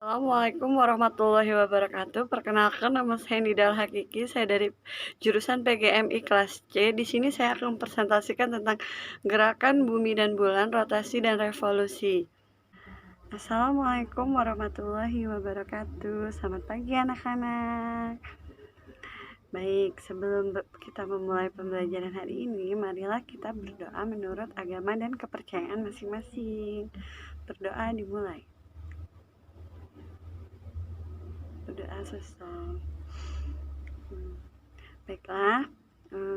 Assalamualaikum warahmatullahi wabarakatuh. Perkenalkan nama saya Nidal Hakiki. Saya dari jurusan PGMI kelas C. Di sini saya akan mempresentasikan tentang gerakan bumi dan bulan, rotasi dan revolusi. Assalamualaikum warahmatullahi wabarakatuh. Selamat pagi anak-anak. Baik, sebelum kita memulai pembelajaran hari ini, marilah kita berdoa menurut agama dan kepercayaan masing-masing. Berdoa dimulai. Berdoa selesai. Baiklah,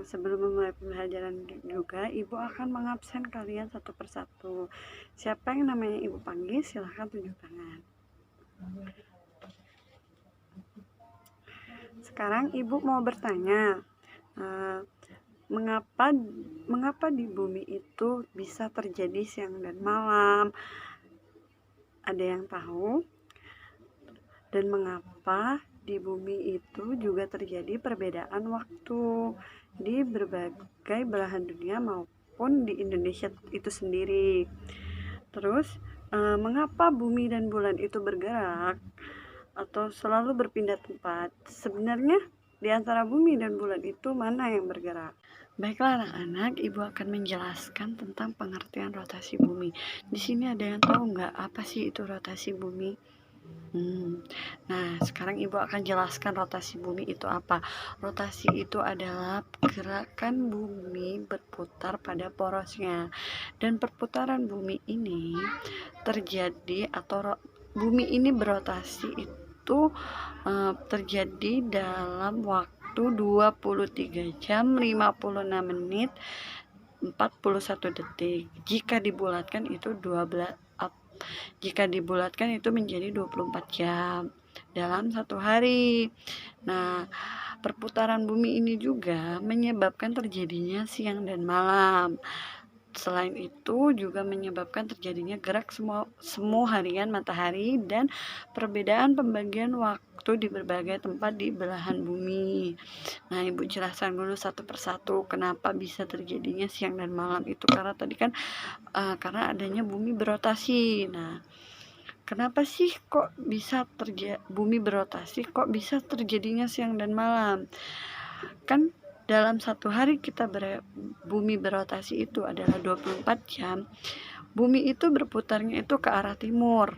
sebelum memulai pembelajaran juga, Ibu akan mengabsen kalian satu persatu. Siapa yang namanya Ibu panggil, silahkan tunjuk tangan. Sekarang Ibu mau bertanya, mengapa di bumi itu bisa terjadi siang dan malam? Ada yang tahu? Dan mengapa di bumi itu juga terjadi perbedaan waktu di berbagai belahan dunia maupun di Indonesia itu sendiri. Terus mengapa bumi dan bulan itu bergerak atau selalu berpindah tempat? Sebenarnya di antara bumi dan bulan itu mana yang bergerak? Baiklah anak-anak, Ibu akan menjelaskan tentang pengertian rotasi bumi. Di sini ada yang tahu nggak apa sih itu rotasi bumi? Nah, sekarang Ibu akan jelaskan rotasi bumi itu apa. Rotasi itu adalah gerakan bumi berputar pada porosnya. Dan perputaran bumi ini terjadi atau bumi ini berotasi itu terjadi dalam waktu 23 jam 56 menit 41 detik. Jika dibulatkan itu menjadi 24 jam dalam satu hari. Nah, perputaran bumi ini juga menyebabkan terjadinya siang dan malam. Selain itu juga menyebabkan terjadinya gerak semu harian matahari dan perbedaan pembagian waktu di berbagai tempat di belahan bumi. Nah, Ibu jelaskan dulu satu persatu kenapa bisa terjadinya siang dan malam itu, karena tadi kan karena adanya bumi berotasi. Nah, kenapa sih kok bisa bumi berotasi, kok bisa terjadinya siang dan malam? Kan dalam satu hari bumi berotasi itu adalah 24 jam. Bumi itu berputarnya itu ke arah timur.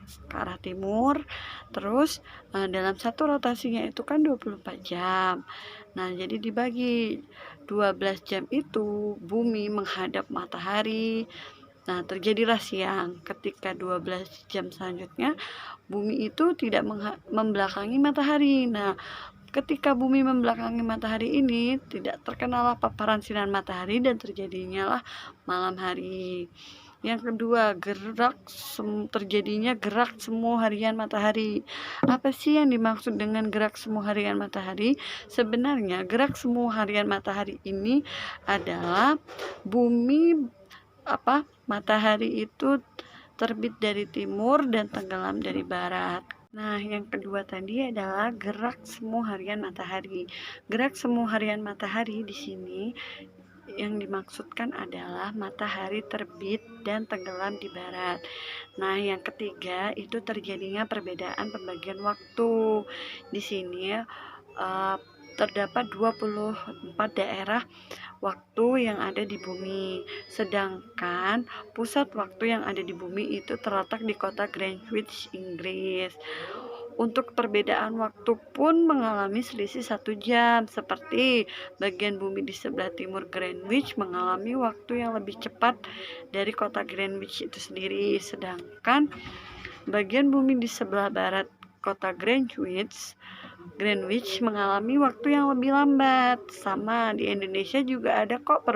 Terus dalam satu rotasinya itu kan 24 jam. Nah, jadi dibagi 12 jam itu bumi menghadap matahari. Nah, terjadilah siang. Ketika 12 jam selanjutnya bumi itu tidak membelakangi matahari. Nah, ketika bumi membelakangi matahari ini, tidak terkenalah paparan sinar matahari dan terjadinya lah malam hari. Yang kedua, terjadinya gerak semu harian matahari. Apa sih yang dimaksud dengan gerak semu harian matahari? Sebenarnya gerak semu harian matahari ini adalah matahari itu terbit dari timur dan tenggelam dari barat. Nah, yang kedua tadi adalah gerak semu harian matahari. Gerak semu harian matahari di sini yang dimaksudkan adalah matahari terbit dan tenggelam di barat. Nah, yang ketiga itu terjadinya perbedaan pembagian waktu. Di sini terdapat 24 daerah waktu yang ada di bumi. Sedangkan pusat waktu yang ada di bumi itu terletak di kota Greenwich, Inggris. Untuk perbedaan waktu pun mengalami selisih 1 jam, seperti bagian bumi di sebelah timur Greenwich mengalami waktu yang lebih cepat dari kota Greenwich itu sendiri, sedangkan bagian bumi di sebelah barat kota Greenwich mengalami waktu yang lebih lambat. Sama di Indonesia juga ada kok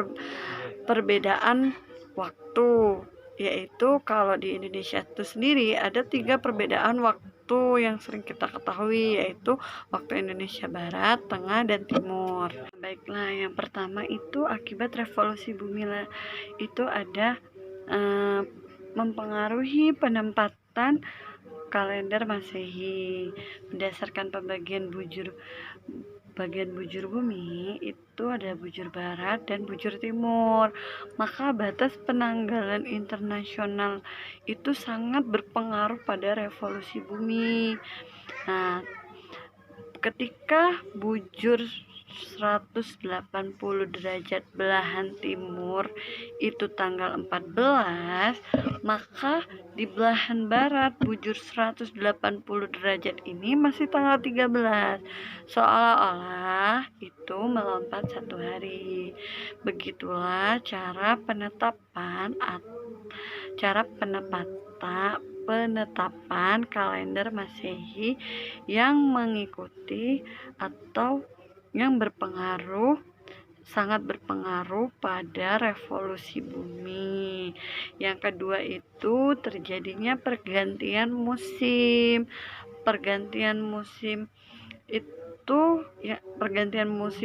perbedaan waktu, yaitu kalau di Indonesia itu sendiri ada 3 perbedaan waktu yang sering kita ketahui, yaitu waktu Indonesia Barat, Tengah, dan Timur. Baiklah, yang pertama itu akibat revolusi bumi itu ada mempengaruhi penempatan kalender Masehi berdasarkan pembagian bagian bujur bumi itu ada bujur barat dan bujur timur. Maka batas penanggalan internasional itu sangat berpengaruh pada revolusi bumi. Nah, ketika bujur 180 derajat belahan timur itu tanggal 14, maka di belahan barat bujur 180 derajat ini masih tanggal 13, seolah-olah itu melompat satu hari. Begitulah cara penetapan kalender Masehi yang mengikuti atau yang sangat berpengaruh pada revolusi bumi. Yang kedua itu terjadinya pergantian musim. Pergantian musim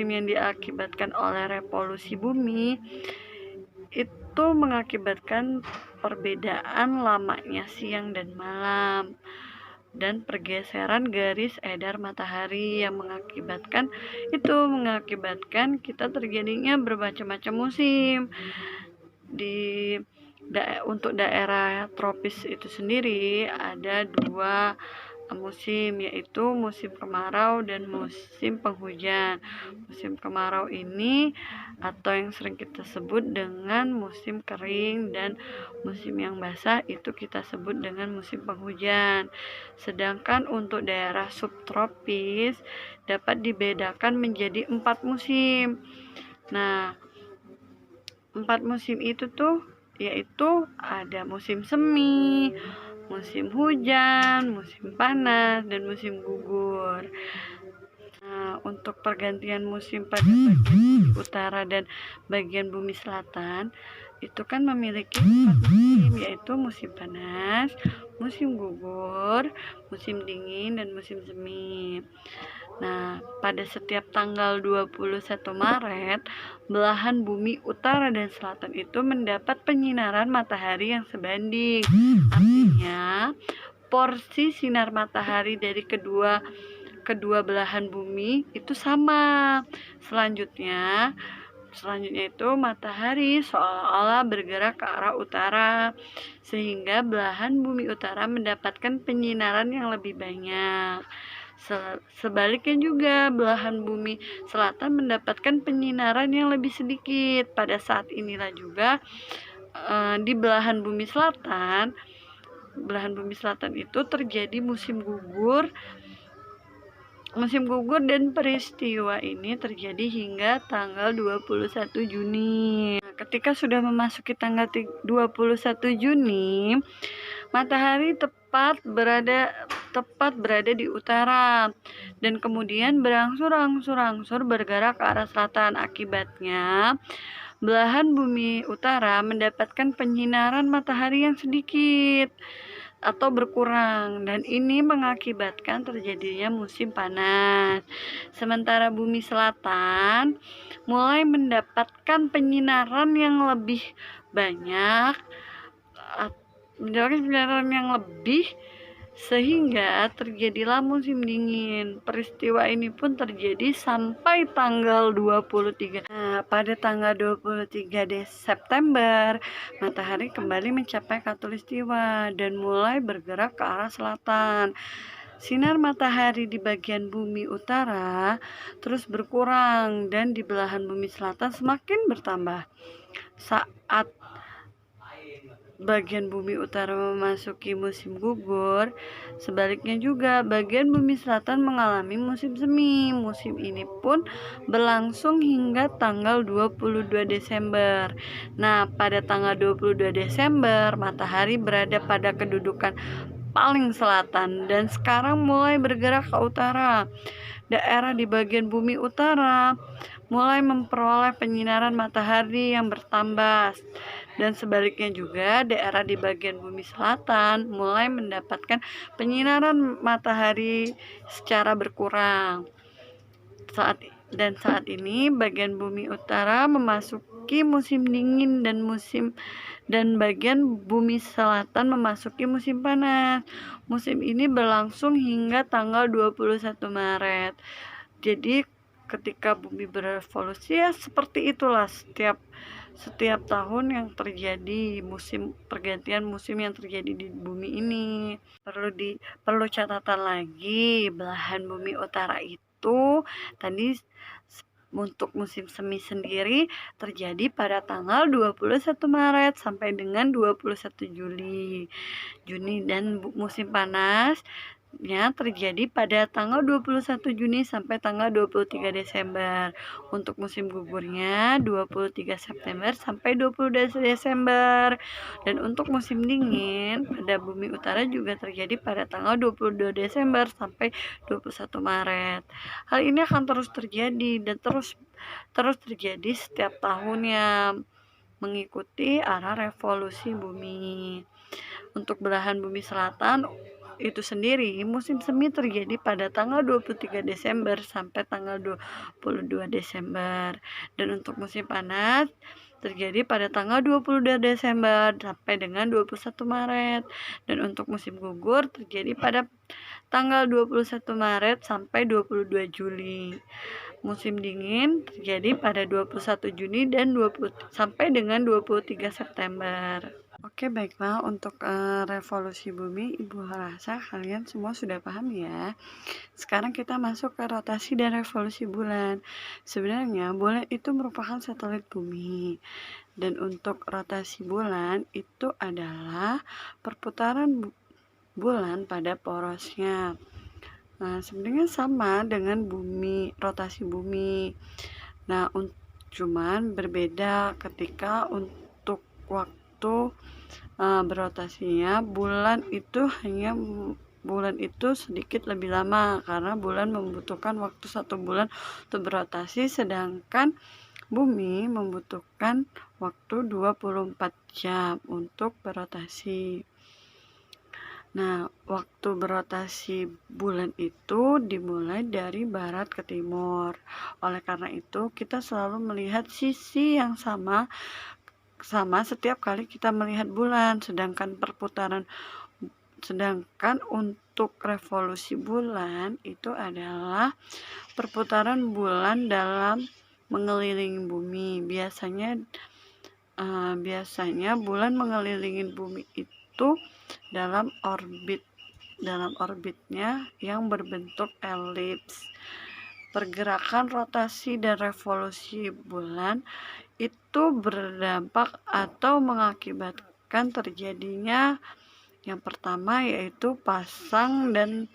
yang diakibatkan oleh revolusi bumi itu mengakibatkan perbedaan lamanya siang dan malam dan pergeseran garis edar matahari yang mengakibatkan kita terjadinya bermacam-macam musim. Untuk daerah tropis itu sendiri ada 2 musim, yaitu musim kemarau dan musim penghujan. Musim kemarau ini atau yang sering kita sebut dengan musim kering, dan musim yang basah itu kita sebut dengan musim penghujan. Sedangkan untuk daerah subtropis dapat dibedakan menjadi 4 musim. Nah, 4 musim itu tuh yaitu ada musim semi, musim hujan, musim panas, dan musim gugur. Nah, untuk pergantian musim pada bagian bumi utara dan bagian bumi selatan itu kan memiliki 4 musim, yaitu musim panas, musim gugur, musim dingin, dan musim semi. Nah, pada setiap tanggal 21 Maret, belahan bumi utara dan selatan itu mendapat penyinaran matahari yang sebanding. Artinya, porsi sinar matahari dari kedua belahan bumi itu sama. Selanjutnya itu matahari seolah-olah bergerak ke arah utara, sehingga belahan bumi utara mendapatkan penyinaran yang lebih banyak. Sebaliknya juga belahan bumi selatan mendapatkan penyinaran yang lebih sedikit. Pada saat inilah juga di belahan bumi selatan itu terjadi musim gugur dan peristiwa ini terjadi hingga tanggal 21 Juni. Nah, ketika sudah memasuki tanggal 21 Juni, matahari tepat berada di utara dan kemudian berangsur-angsur bergerak ke arah selatan. Akibatnya, belahan bumi utara mendapatkan penyinaran matahari yang sedikit atau berkurang, dan ini mengakibatkan terjadinya musim panas. Sementara bumi selatan mulai mendapatkan penyinaran yang lebih banyak, sehingga terjadilah musim dingin. Peristiwa ini pun terjadi sampai tanggal 23. Nah, pada tanggal 23 September, matahari kembali mencapai khatulistiwa dan mulai bergerak ke arah selatan. Sinar matahari di bagian bumi utara terus berkurang dan di belahan bumi selatan semakin bertambah. Saat bagian bumi utara memasuki musim gugur, sebaliknya juga bagian bumi selatan mengalami musim semi. Musim ini pun berlangsung hingga tanggal 22 Desember. Nah, pada tanggal 22 Desember, matahari berada pada kedudukan paling selatan dan sekarang mulai bergerak ke utara. Daerah di bagian bumi utara mulai memperoleh penyinaran matahari yang bertambah, dan sebaliknya juga daerah di bagian bumi selatan mulai mendapatkan penyinaran matahari secara berkurang. Saat ini bagian bumi utara memasuki musim dingin dan bagian bumi selatan memasuki musim panas. Musim ini berlangsung hingga tanggal 21 Maret. Jadi ketika bumi berevolusi ya seperti itulah setiap tahun yang terjadi, pergantian musim yang terjadi di bumi ini. Perlu catatan lagi, belahan bumi utara itu tadi untuk musim semi sendiri terjadi pada tanggal 21 Maret sampai dengan 21 Juni, dan musim panasnya terjadi pada tanggal 21 Juni sampai tanggal 23 Desember. Untuk musim gugurnya 23 September sampai 20 Desember. Dan untuk musim dingin pada bumi utara juga terjadi pada tanggal 22 Desember sampai 21 Maret. Hal ini akan terus terjadi dan terus terjadi setiap tahunnya mengikuti arah revolusi bumi. Untuk belahan bumi selatan itu sendiri, musim semi terjadi pada tanggal 23 Desember sampai tanggal 22 Desember. Dan untuk musim panas terjadi pada tanggal 22 Desember sampai dengan 21 Maret. Dan untuk musim gugur terjadi pada tanggal 21 Maret sampai 22 Juli. Musim dingin terjadi pada 21 Juni dan sampai dengan 23 September. Oke, baiklah, untuk revolusi bumi, Ibu rasa kalian semua sudah paham ya. Sekarang kita masuk ke rotasi dan revolusi bulan. Sebenarnya bulan itu merupakan satelit bumi. Dan untuk rotasi bulan itu adalah perputaran bulan pada porosnya. Nah, sebenarnya sama dengan rotasi bumi. Nah, cuman berbeda ketika untuk waktu berotasinya, bulan itu sedikit lebih lama karena bulan membutuhkan waktu 1 bulan untuk berotasi, sedangkan bumi membutuhkan waktu 24 jam untuk berotasi. Nah, waktu berotasi bulan itu dimulai dari barat ke timur. Oleh karena itu, kita selalu melihat sisi yang sama setiap kali kita melihat bulan. Sedangkan untuk revolusi bulan itu adalah perputaran bulan dalam mengelilingi bumi. Biasanya bulan mengelilingi bumi itu dalam orbitnya yang berbentuk elips. Pergerakan rotasi dan revolusi bulan itu berdampak atau mengakibatkan terjadinya yang pertama yaitu pasang dan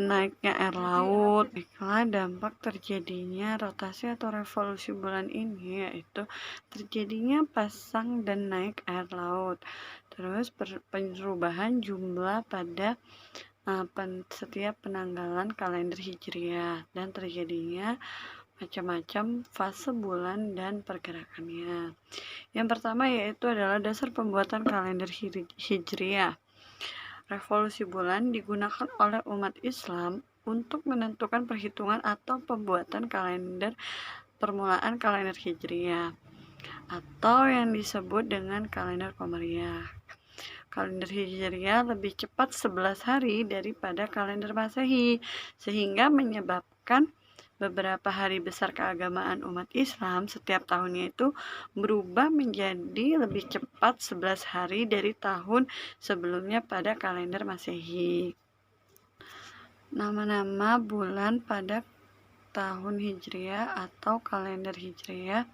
naiknya air laut. Baiklah, dampak terjadinya rotasi atau revolusi bulan ini yaitu terjadinya pasang dan naik air laut. Terus perubahan jumlah pada setiap penanggalan kalender Hijriah dan terjadinya macam-macam fase bulan dan pergerakannya. Yang pertama yaitu adalah dasar pembuatan kalender Hijriah. Revolusi bulan digunakan oleh umat Islam untuk menentukan perhitungan atau pembuatan permulaan kalender Hijriah atau yang disebut dengan kalender Qamariyah. Kalender Hijriah lebih cepat 11 hari daripada kalender Masehi, sehingga menyebabkan beberapa hari besar keagamaan umat Islam setiap tahunnya itu berubah menjadi lebih cepat 11 hari dari tahun sebelumnya pada kalender Masehi. Nama-nama bulan pada tahun Hijriah atau kalender Hijriah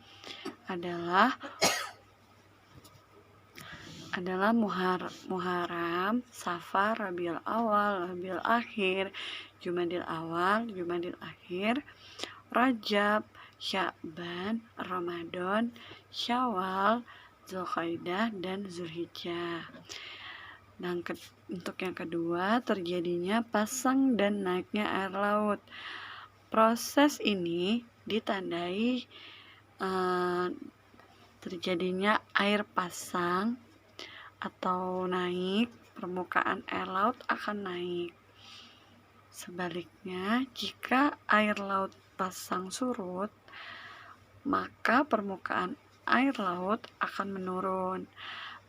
adalah Muharram, Safar, Rabiul Awal, Rabiul Akhir, Jumadil Awal, Jumadil Akhir, Rajab, Sya'ban, Ramadan, Syawal, Zulqa'dah, dan Zulhijjah. Dan untuk yang kedua, terjadinya pasang dan naiknya air laut. Proses ini ditandai terjadinya air pasang atau naik, permukaan air laut akan naik. Sebaliknya, jika air laut pasang surut, maka permukaan air laut akan menurun.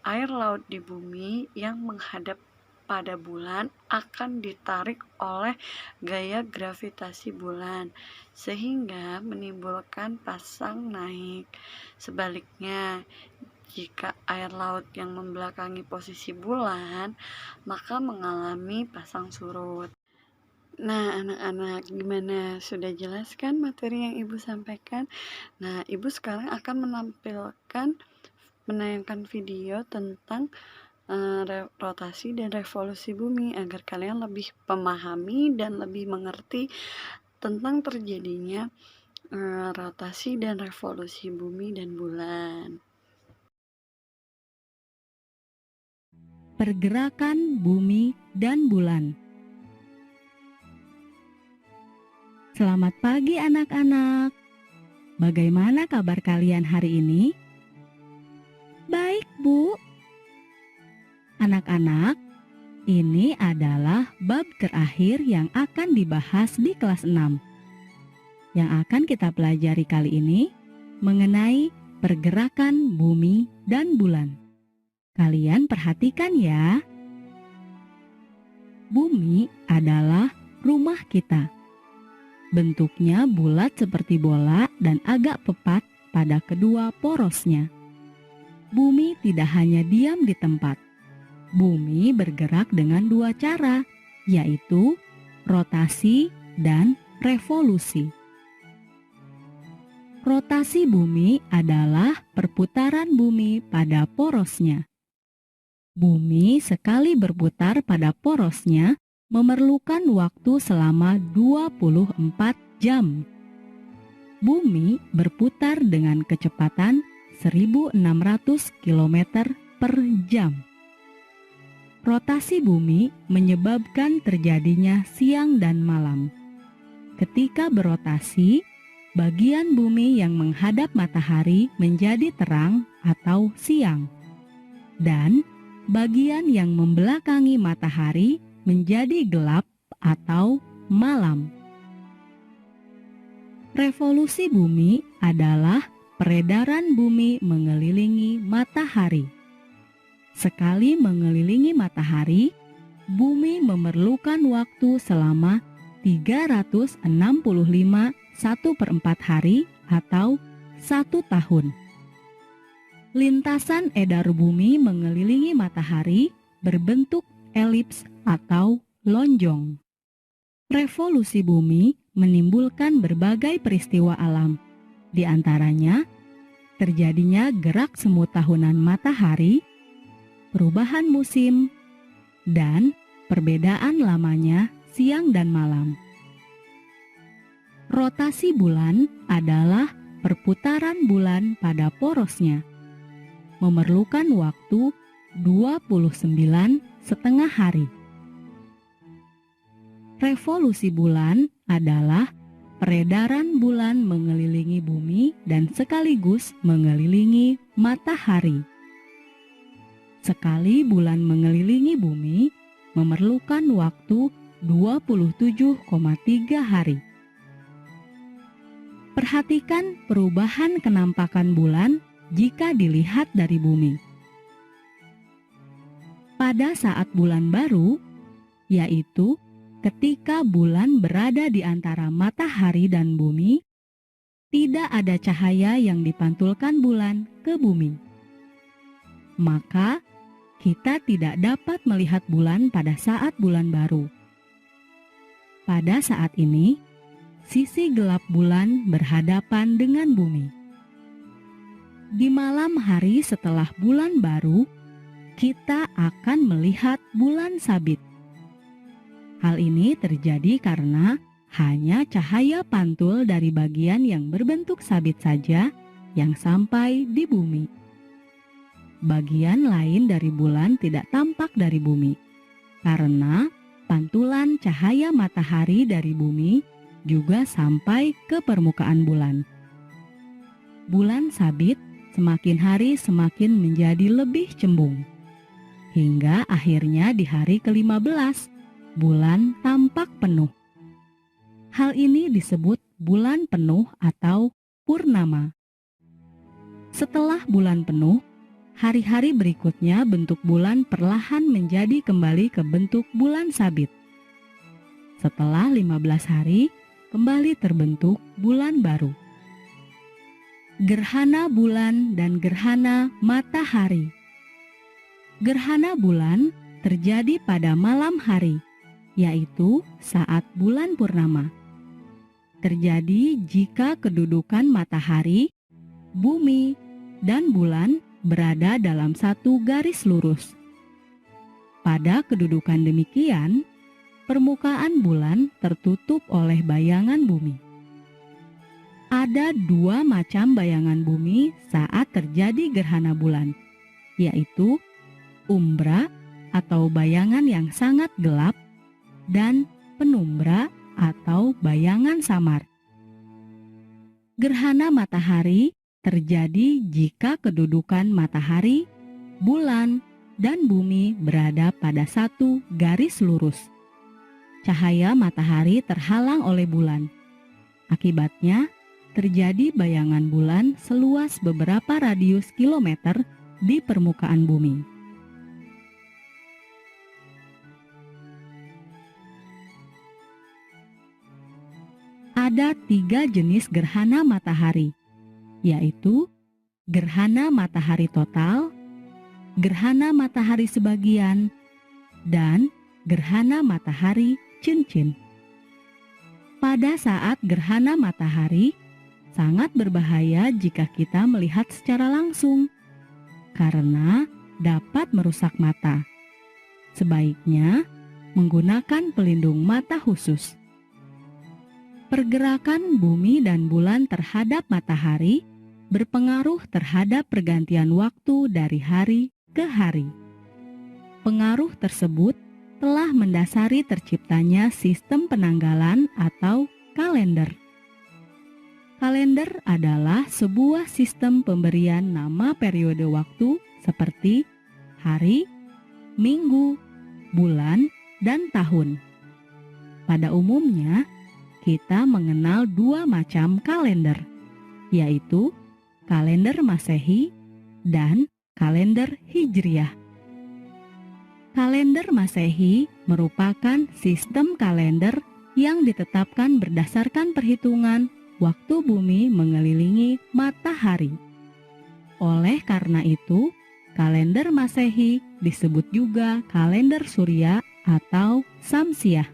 Air laut di bumi yang menghadap pada bulan akan ditarik oleh gaya gravitasi bulan, sehingga menimbulkan pasang naik. Sebaliknya, jika air laut yang membelakangi posisi bulan, maka mengalami pasang surut. Nah, anak-anak, gimana? Sudah jelas kan materi yang Ibu sampaikan? Nah, Ibu sekarang akan menayangkan video tentang rotasi dan revolusi bumi agar kalian lebih memahami dan lebih mengerti tentang terjadinya rotasi dan revolusi bumi dan bulan. Pergerakan bumi dan bulan. Selamat pagi anak-anak. Bagaimana kabar kalian hari ini? Baik, Bu. Anak-anak, ini adalah bab terakhir yang akan dibahas di kelas 6. Yang akan kita pelajari kali ini mengenai pergerakan bumi dan bulan. Kalian perhatikan ya. Bumi adalah rumah kita. Bentuknya bulat seperti bola dan agak pepat pada kedua porosnya. Bumi tidak hanya diam di tempat. Bumi bergerak dengan dua cara, yaitu rotasi dan revolusi. Rotasi bumi adalah perputaran bumi pada porosnya. Bumi sekali berputar pada porosnya memerlukan waktu selama 24 jam. Bumi berputar dengan kecepatan 1.600 km per jam. Rotasi bumi menyebabkan terjadinya siang dan malam. Ketika berotasi, bagian bumi yang menghadap matahari menjadi terang atau siang, dan bagian yang membelakangi matahari menjadi gelap atau malam. Revolusi bumi adalah peredaran bumi mengelilingi matahari. Sekali mengelilingi matahari, bumi memerlukan waktu selama 365 1/4 hari atau 1 tahun. Lintasan edar bumi mengelilingi matahari berbentuk elips atau lonjong. Revolusi bumi menimbulkan berbagai peristiwa alam. Di antaranya, terjadinya gerak semu tahunan matahari, perubahan musim, dan perbedaan lamanya siang dan malam. Rotasi bulan adalah perputaran bulan pada porosnya. Memerlukan waktu 29,5 hari. Revolusi bulan adalah peredaran bulan mengelilingi bumi dan sekaligus mengelilingi matahari. Sekali bulan mengelilingi bumi memerlukan waktu 27,3 hari. Perhatikan perubahan kenampakan bulan jika dilihat dari bumi. Pada saat bulan baru, yaitu ketika bulan berada di antara matahari dan bumi, tidak ada cahaya yang dipantulkan bulan ke bumi. Maka, kita tidak dapat melihat bulan pada saat bulan baru. Pada saat ini, sisi gelap bulan berhadapan dengan bumi. Di malam hari setelah bulan baru, kita akan melihat bulan sabit. Hal ini terjadi karena hanya cahaya pantul dari bagian yang berbentuk sabit saja yang sampai di bumi. Bagian lain dari bulan tidak tampak dari bumi, karena pantulan cahaya matahari dari bumi juga sampai ke permukaan bulan. Bulan sabit semakin hari semakin menjadi lebih cembung, hingga akhirnya di hari ke-15, bulan tampak penuh. Hal ini disebut bulan penuh atau purnama. Setelah bulan penuh, Hari-hari berikutnya bentuk bulan perlahan menjadi kembali ke bentuk bulan sabit. Setelah 15 hari, kembali terbentuk bulan baru. Gerhana bulan dan gerhana matahari. Gerhana bulan terjadi pada malam hari, yaitu saat bulan purnama. Terjadi jika kedudukan matahari, bumi, dan bulan berada dalam satu garis lurus. Pada kedudukan demikian, permukaan bulan tertutup oleh bayangan bumi. Ada dua macam bayangan bumi saat terjadi gerhana bulan, yaitu umbra atau bayangan yang sangat gelap dan penumbra atau bayangan samar. Gerhana matahari terjadi jika kedudukan matahari, bulan, dan bumi berada pada satu garis lurus. Cahaya matahari terhalang oleh bulan. Akibatnya, terjadi bayangan bulan seluas beberapa radius kilometer di permukaan bumi. Ada 3 jenis gerhana matahari, yaitu gerhana matahari total, gerhana matahari sebagian, dan gerhana matahari cincin. Pada saat gerhana matahari, sangat berbahaya jika kita melihat secara langsung, karena dapat merusak mata. Sebaiknya menggunakan pelindung mata khusus. Pergerakan bumi dan bulan terhadap matahari berpengaruh terhadap pergantian waktu dari hari ke hari. Pengaruh tersebut telah mendasari terciptanya sistem penanggalan atau kalender. Kalender adalah sebuah sistem pemberian nama periode waktu seperti hari, minggu, bulan, dan tahun. Pada umumnya, kita mengenal 2 macam kalender, yaitu kalender Masehi dan kalender Hijriah. Kalender Masehi merupakan sistem kalender yang ditetapkan berdasarkan perhitungan waktu bumi mengelilingi matahari. Oleh karena itu, kalender Masehi disebut juga kalender Surya atau Samsiah.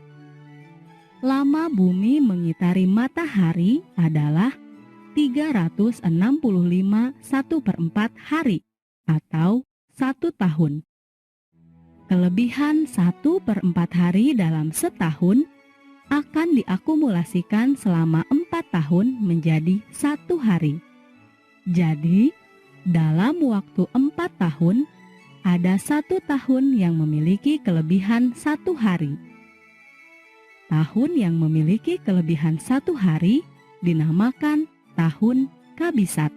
Lama bumi mengitari matahari adalah 365 1/4 hari atau 1 tahun. Kelebihan 1/4 hari dalam setahun akan diakumulasikan selama 4 tahun menjadi 1 hari. Jadi, dalam waktu 4 tahun, ada 1 tahun yang memiliki kelebihan 1 hari. Tahun yang memiliki kelebihan 1 hari dinamakan tahun Kabisat.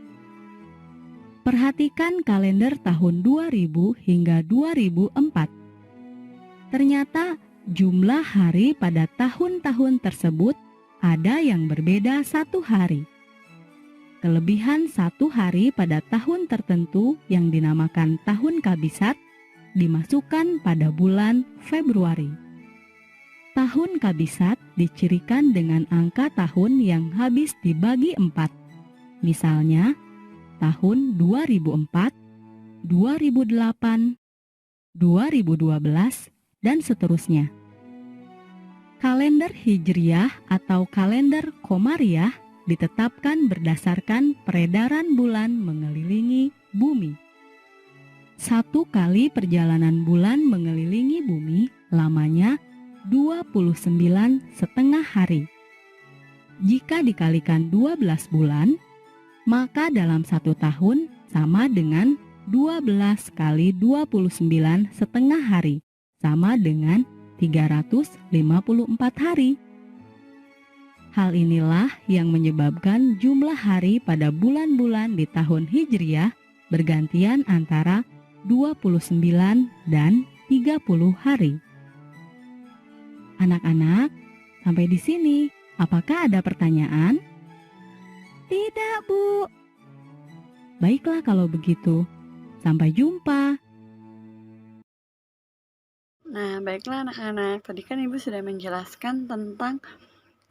Perhatikan kalender tahun 2000 hingga 2004. Ternyata jumlah hari pada tahun-tahun tersebut ada yang berbeda 1 hari. Kelebihan 1 hari pada tahun tertentu yang dinamakan tahun Kabisat dimasukkan pada bulan Februari. Tahun Kabisat dicirikan dengan angka tahun yang habis dibagi 4. Misalnya, tahun 2004, 2008, 2012, dan seterusnya. Kalender Hijriah atau kalender Komariah ditetapkan berdasarkan peredaran bulan mengelilingi bumi. 1 kali perjalanan bulan mengelilingi bumi lamanya 29,5 hari. Jika dikalikan 12 bulan, maka dalam 1 tahun sama dengan 12 kali 29,5 hari, sama dengan 354 hari. Hal inilah yang menyebabkan jumlah hari pada bulan-bulan di tahun Hijriah bergantian antara 29 dan 30 hari. Anak-anak, sampai di sini, apakah ada pertanyaan? Tidak, Bu. Baiklah kalau begitu. Sampai jumpa. Nah, baiklah anak-anak, tadi kan Ibu sudah menjelaskan tentang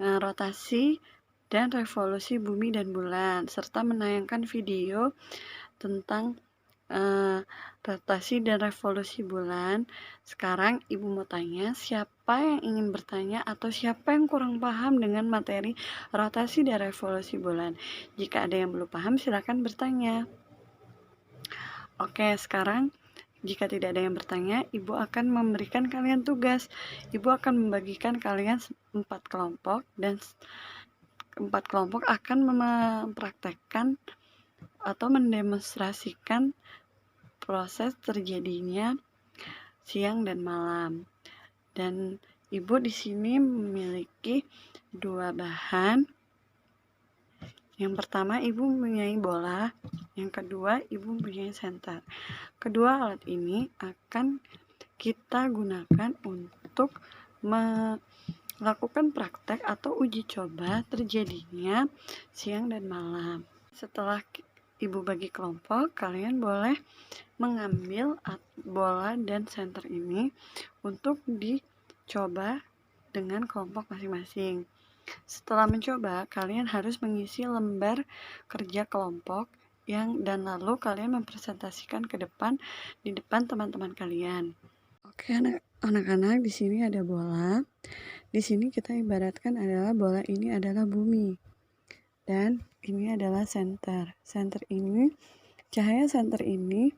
rotasi dan revolusi bumi dan bulan, serta menayangkan video tentang rotasi dan revolusi bulan. Sekarang Ibu mau tanya, siapa yang ingin bertanya atau siapa yang kurang paham dengan materi rotasi dan revolusi bulan? Jika ada yang belum paham, silakan bertanya. Oke, sekarang jika tidak ada yang bertanya, Ibu akan memberikan kalian tugas. Ibu akan membagikan kalian 4 kelompok dan 4 kelompok akan mempraktekkan atau mendemonstrasikan proses terjadinya siang dan malam. Dan Ibu di sini memiliki 2 bahan. Yang pertama, Ibu mempunyai bola. Yang kedua, Ibu mempunyai senter. Kedua alat ini akan kita gunakan untuk melakukan praktek atau uji coba terjadinya siang dan malam. Setelah Ibu bagi kelompok, kalian boleh mengambil bola dan senter ini untuk dicoba dengan kelompok masing-masing. Setelah mencoba, kalian harus mengisi lembar kerja kelompok dan lalu kalian mempresentasikan ke depan di depan teman-teman kalian. Oke, anak-anak, di sini ada bola. Di sini kita ibaratkan adalah bola ini adalah bumi. Dan ini adalah senter. Cahaya senter ini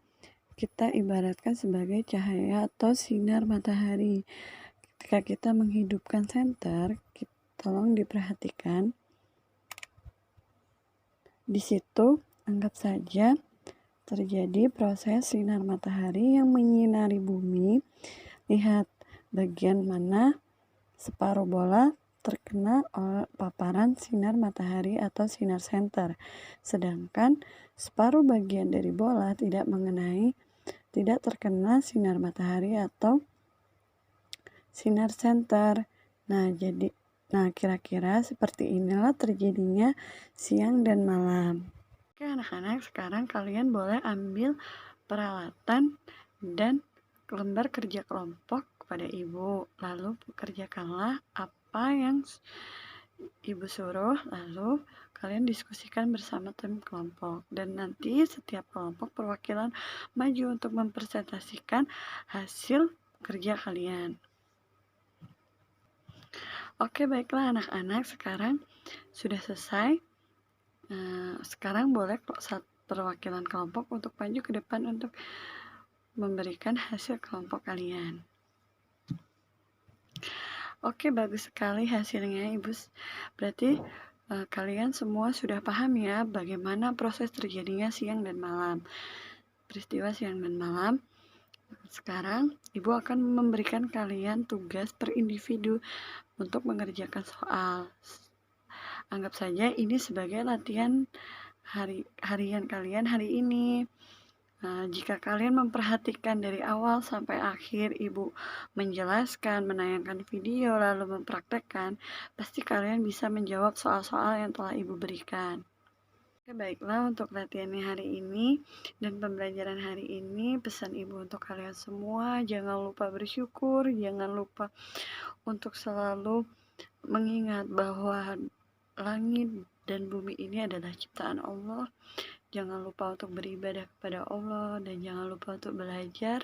kita ibaratkan sebagai cahaya atau sinar matahari. Ketika kita menghidupkan senter, tolong diperhatikan. Di situ anggap saja terjadi proses sinar matahari yang menyinari bumi. Lihat bagian mana separuh bola terkena oleh paparan sinar matahari atau sinar senter. Sedangkan separuh bagian dari bola tidak terkena sinar matahari atau sinar senter. Nah, kira-kira seperti inilah terjadinya siang dan malam. Oke anak-anak, sekarang kalian boleh ambil peralatan dan lembar kerja kelompok kepada Ibu. Lalu kerjakanlah apa yang Ibu suruh, lalu kalian diskusikan bersama tim kelompok. Dan nanti setiap kelompok perwakilan maju untuk mempresentasikan hasil kerja kalian. Oke, baiklah anak-anak, sekarang sudah selesai. Sekarang boleh perwakilan kelompok untuk maju ke depan untuk memberikan hasil kelompok kalian. Oke, bagus sekali hasilnya, Ibu. Berarti kalian semua sudah paham ya bagaimana proses terjadinya siang dan malam. Peristiwa siang dan malam. Sekarang Ibu akan memberikan kalian tugas per individu untuk mengerjakan soal. Anggap saja ini sebagai latihan harian kalian hari ini. Jika kalian memperhatikan dari awal sampai akhir Ibu menjelaskan, menayangkan video, lalu mempraktekkan, pasti kalian bisa menjawab soal-soal yang telah Ibu berikan. Oke, baiklah untuk latihannya hari ini dan pembelajaran hari ini, pesan Ibu untuk kalian semua, jangan lupa bersyukur, jangan lupa untuk selalu mengingat bahwa langit dan bumi ini adalah ciptaan Allah. Jangan lupa untuk beribadah kepada Allah dan jangan lupa untuk belajar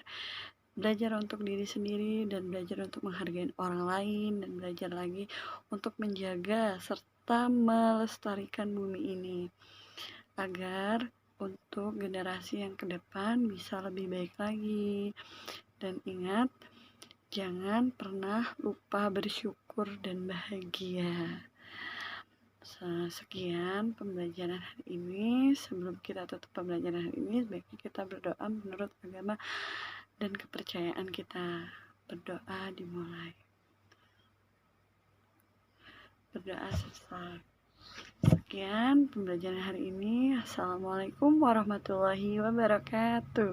untuk diri sendiri dan belajar untuk menghargai orang lain dan belajar lagi untuk menjaga serta melestarikan bumi ini agar untuk generasi yang ke depan bisa lebih baik lagi. Dan ingat, jangan pernah lupa bersyukur dan bahagia. Sekian pembelajaran hari ini. Sebelum kita tutup pembelajaran hari ini, sebaiknya kita berdoa menurut agama dan kepercayaan kita. Berdoa dimulai. Berdoa selesai. Sekian pembelajaran hari ini. Assalamualaikum warahmatullahi wabarakatuh.